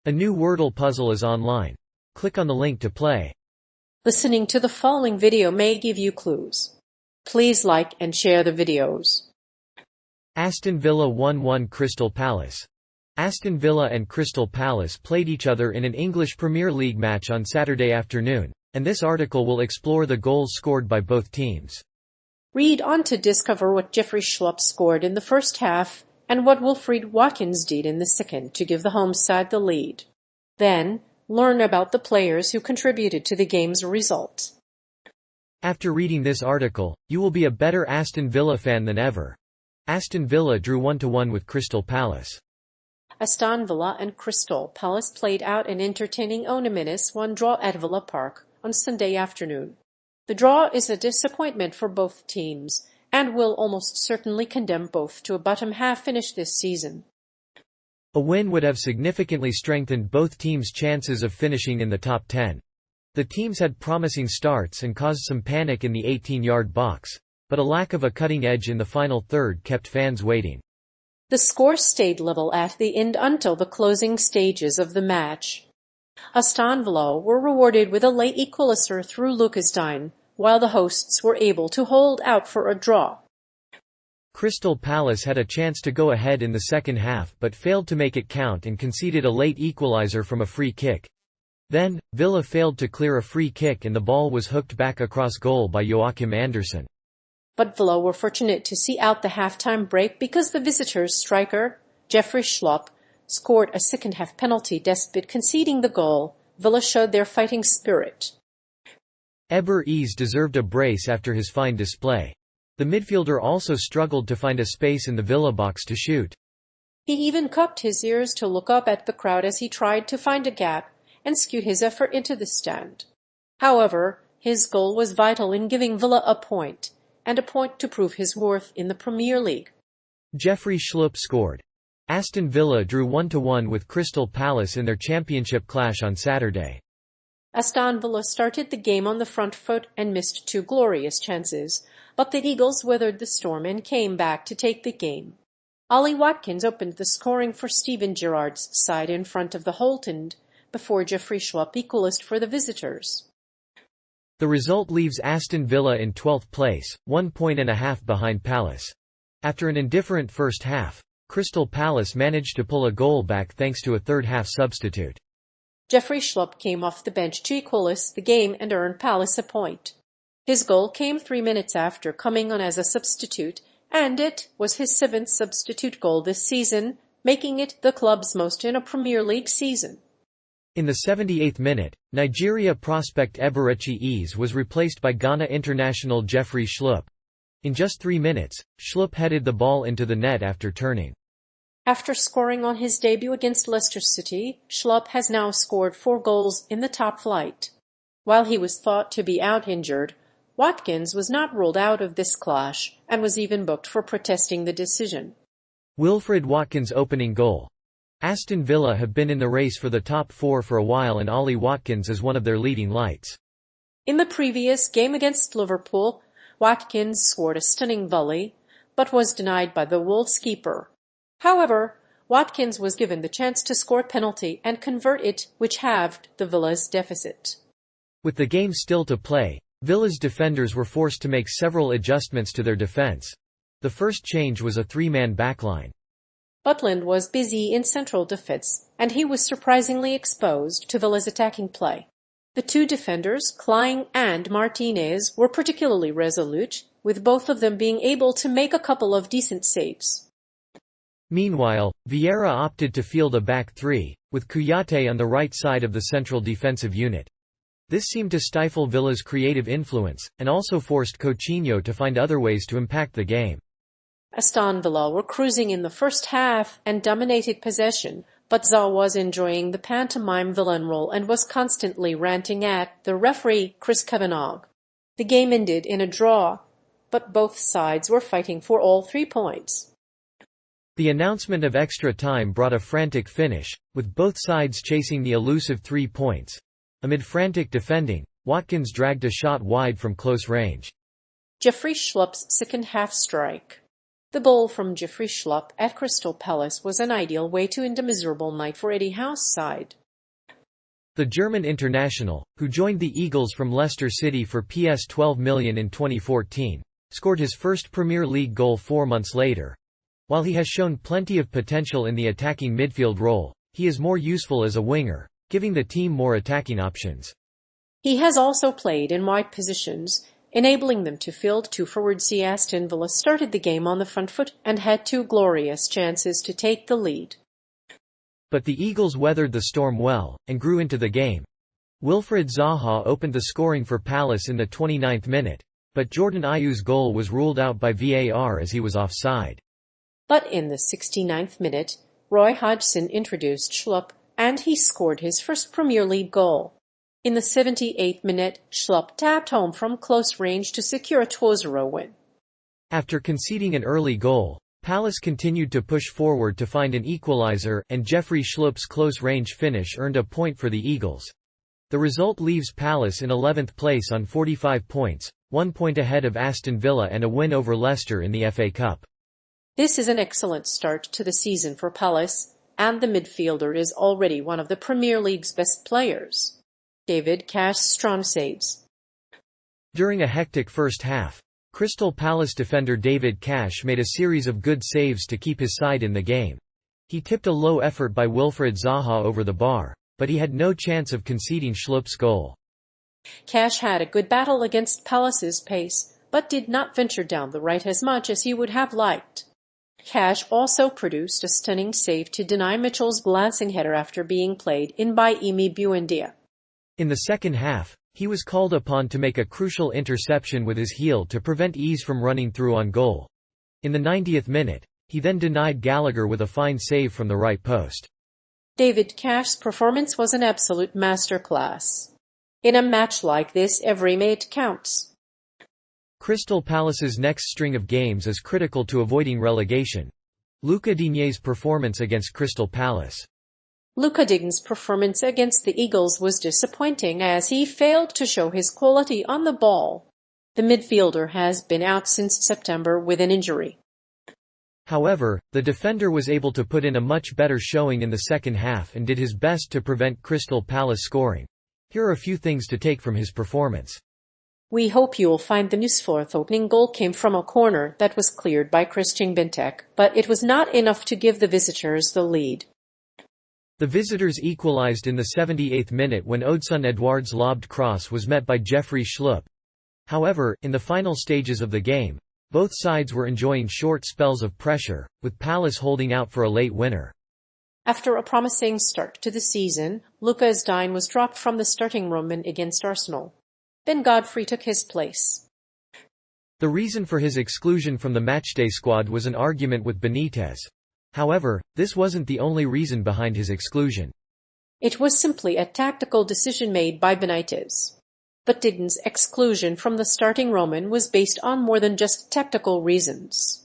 A new Wordle puzzle is online. Click on the link to play. Listening to the following video may give you clues. Please like and share the videos. Aston Villa 1-1 Crystal Palace. Aston Villa and Crystal Palace played each other in an English Premier League match on Saturday afternoon, and this article will explore the goals scored by both teams. Read on to discover what Jeffrey Schlupp scored in the first half and what Wilfried Watkins did in the second to give the home side the lead. Then, learn about the players who contributed to the game's result. After reading this article, you will be a better Aston Villa fan than ever. Aston Villa drew 1-1 with Crystal Palace. Aston Villa and Crystal Palace played out an entertaining 1-1 draw at Villa Park on Sunday afternoon. The draw is a disappointment for both teams and will almost certainly condemn both to a bottom-half finish this season. A win would have significantly strengthened both teams' chances of finishing in the top 10. The teams had promising starts and caused some panic in the 18-yard box, but a lack of a cutting edge in the final third kept fans waiting. The score stayed level at the end until the closing stages of the match. Aston Villa were rewarded with a late equaliser through Lucas Digne, while the hosts were able to hold out for a draw. Crystal Palace had a chance to go ahead in the second half but failed to make it count and conceded a late equaliser from a free kick. Then, Villa failed to clear a free kick and the ball was hooked back across goal by Joachim Andersen. But Villa were fortunate to see out the halftime break because the visitors' striker, Jeffrey Schlupp, scored a second-half penalty despite conceding the goal. Villa showed their fighting spirit. Eber Ease deserved a brace after his fine display. The midfielder also struggled to find a space in the Villa box to shoot. He even cocked his ears to look up at the crowd as he tried to find a gap and skewed his effort into the stand. However, his goal was vital in giving Villa a point, and a point to prove his worth in the Premier League. Jeffrey Schlupp scored. Aston Villa drew 1-1 with Crystal Palace in their championship clash on Saturday. Aston Villa started the game on the front foot and missed two glorious chances, but the Eagles weathered the storm and came back to take the game. Ollie Watkins opened the scoring for Steven Gerrard's side in front of the whole end, before Jeffrey Schlupp equalised for the visitors. The result leaves Aston Villa in 12th place, 1.5 points behind Palace. After an indifferent first half, Crystal Palace managed to pull a goal back thanks to a third-half substitute. Jeffrey Schlupp came off the bench to equalise the game and earn Palace a point. His goal came 3 minutes after coming on as a substitute, and it was his 7th substitute goal this season, making it the club's most in a Premier League season. In the 78th minute, Nigeria prospect Eberechi Ease was replaced by Ghana international Jeffrey Schlupp. In just 3 minutes, Schlupp headed the ball into the net after turning. After scoring on his debut against Leicester City, Schlupp has now scored 4 goals in the top flight. While he was thought to be out injured, Watkins was not ruled out of this clash and was even booked for protesting the decision. Wilfried Watkins' opening goal. Aston Villa have been in the race for the top 4 for a while and Ollie Watkins is one of their leading lights. In the previous game against Liverpool, Watkins scored a stunning volley, but was denied by the Wolves keeper. However, Watkins was given the chance to score a penalty and convert it, which halved the Villa's deficit. With the game still to play, Villa's defenders were forced to make several adjustments to their defence. The first change was a 3-man backline. Butland was busy in central defence, and he was surprisingly exposed to Villa's attacking play. The two defenders, Klein and Martinez, were particularly resolute, with both of them being able to make a couple of decent saves. Meanwhile, Vieira opted to field a back 3, with Kouyaté on the right side of the central defensive unit. This seemed to stifle Villa's creative influence, and also forced Coutinho to find other ways to impact the game. Aston Villa were cruising in the first half and dominated possession, but Zaw was enjoying the pantomime villain role and was constantly ranting at the referee Chris Kavanagh. The game ended in a draw, but both sides were fighting for all 3 points. The announcement of extra time brought a frantic finish, with both sides chasing the elusive 3 points. Amid frantic defending, Watkins dragged a shot wide from close range. Jeffrey Schlupp's second-half strike. The goal from Jeffrey Schlupp at Crystal Palace was an ideal way to end a miserable night for Eddie Howe's side. The German international, who joined the Eagles from Leicester City for PS 12 million in 2014, scored his first Premier League goal 4 months later. While he has shown plenty of potential in the attacking midfield role, he is more useful as a winger, giving the team more attacking options. He has also played in wide positions, enabling them to field two forwards. Aston Villa started the game on the front foot and had 2 glorious chances to take the lead. But the Eagles weathered the storm well, and grew into the game. Wilfried Zaha opened the scoring for Palace in the 29th minute, but Jordan Ayew's goal was ruled out by VAR as he was offside. But in the 69th minute, Roy Hodgson introduced Schlupp, and he scored his first Premier League goal. In the 78th minute, Schlupp tapped home from close range to secure a 2-0 win. After conceding an early goal, Palace continued to push forward to find an equalizer, and Jeffrey Schlupp's close-range finish earned a point for the Eagles. The result leaves Palace in 11th place on 45 points, 1 point ahead of Aston Villa and a win over Leicester in the FA Cup. This is an excellent start to the season for Palace, and the midfielder is already one of the Premier League's best players. David Cash's strong saves. During a hectic first half, Crystal Palace defender David Cash made a series of good saves to keep his side in the game. He tipped a low effort by Wilfried Zaha over the bar, but he had no chance of conceding Schlupp's goal. Cash had a good battle against Palace's pace, but did not venture down the right as much as he would have liked. Cash also produced a stunning save to deny Mitchell's glancing header after being played in by Emi Buendia. In the second half, he was called upon to make a crucial interception with his heel to prevent Ease from running through on goal. In the 90th minute, he then denied Gallagher with a fine save from the right post. David Cash's performance was an absolute masterclass. In a match like this, every minute counts. Crystal Palace's next string of games is critical to avoiding relegation. Luca Digne's performance against Crystal Palace. Luca Digne's performance against the Eagles was disappointing as he failed to show his quality on the ball. The midfielder has been out since September with an injury. However, the defender was able to put in a much better showing in the second half and did his best to prevent Crystal Palace scoring. Here are a few things to take from his performance. We hope you will find the useful. The opening goal came from a corner that was cleared by Christian Benteke, but it was not enough to give the visitors the lead. The visitors equalized in the 78th minute when Odsonne Edouard's lobbed cross was met by Jeffrey Schlupp. However, in the final stages of the game, both sides were enjoying short spells of pressure, with Palace holding out for a late winner. After a promising start to the season, Lucas Digne was dropped from the starting room against Arsenal. Ben Godfrey took his place. The reason for his exclusion from the matchday squad was an argument with Benitez. However, this wasn't the only reason behind his exclusion. It was simply a tactical decision made by Benitez. But Digne's exclusion from the starting Roman was based on more than just tactical reasons.